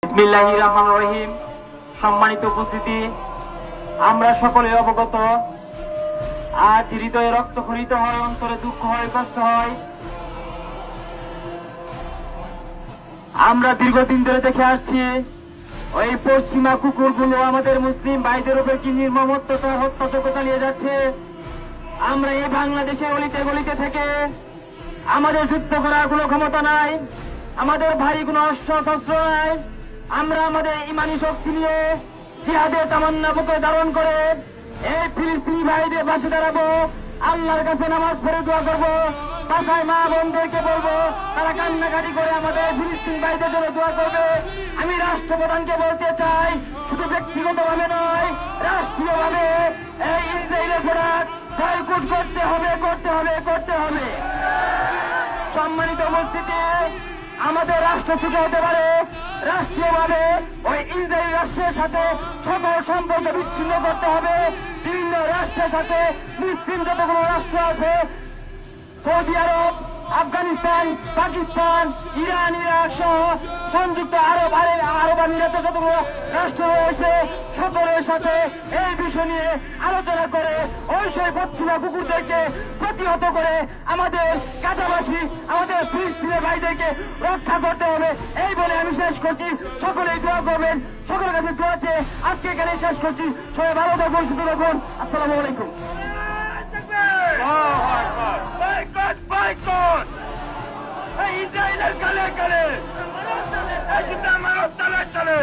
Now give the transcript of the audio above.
বিসমিল্লাহির রহমানির রহিম। সম্মানিত উপস্থিতি, আমরা সকলে অবগত, আজ হৃদয়ে রক্তক্ষরিত হয়, অন্তরে দুঃখ হয়, কষ্ট হয়। আমরা দীর্ঘদিন ধরে দেখে আসছি ওই পশ্চিমা কুকুরগুলো আমাদের মুসলিম ভাইদের উপর কি নির্মম অত্যাচার হত্যাযজ্ঞ চালিয়ে যাচ্ছে। আমরা এই বাংলাদেশের অলিতে গলিতে থেকে আমাদের যুদ্ধ করার কোনো ক্ষমতা নাই, আমাদের ভাই কোনো অস্ত্র শস্ত্র নাই। আমরা আমাদের ইমানি শক্তি নিয়ে জিহাদের তামান্না বুকে ধারণ করে এই ফিলিস্তিনি ভাইদের পাশে দাঁড়াবো, আল্লাহর কাছে নামাজ পড়ে দোয়া করবো, বাসায় মা বোনদেরকে বলবো তারা কান্নাকাটি করে আমাদের ফিলিস্তিন ভাইদের জন্য দোয়া করবে। আমি রাষ্ট্রপ্রধানকে বলতে চাই, শুধু ব্যক্তিগতভাবে নয়, রাষ্ট্রীয়ভাবে এই ইসরায়েলের প্রোডাক্ট বয়কট করতে হবে, করতে হবে, করতে হবে। সম্মানিত উপস্থিতি, আমাদের রাষ্ট্র ছোট হতে পারে, রাষ্ট্রীয়ভাবে ওই ইসরায়েল রাষ্ট্রের সাথে সকল সম্পর্ক বিচ্ছিন্ন করতে হবে। বিভিন্ন রাষ্ট্রের সাথে মুসলিম যতগুলো রাষ্ট্র আছে, সৌদি আরব, আফগানিস্তান, পাকিস্তান, ইরান, ইরাক সহ সংযুক্ত আরব আমিরাতের যতগুলো রাষ্ট্র রয়েছে, সকলের সাথে এই বিষয় নিয়ে আলোচনা করে ওই সেই পশ্চিমা কুকুরদেরকে প্রতিহত করে আমাদের গাজাবাসী, আমাদের ফিলিস্তিনের ভাইদেরকে রক্ষা করতে হবে। এই বলে আমি শেষ করছি। সকলেই দোয়া করবেন, সকলের কাছে দোয়া চেয়ে আজকে এখানে শেষ করছি। সবাই ভালো থাকুন, সুস্থ থাকুন। আসসালামু আলাইকুম। ইসরায়েলের কালে কালে মানব তালে চলে।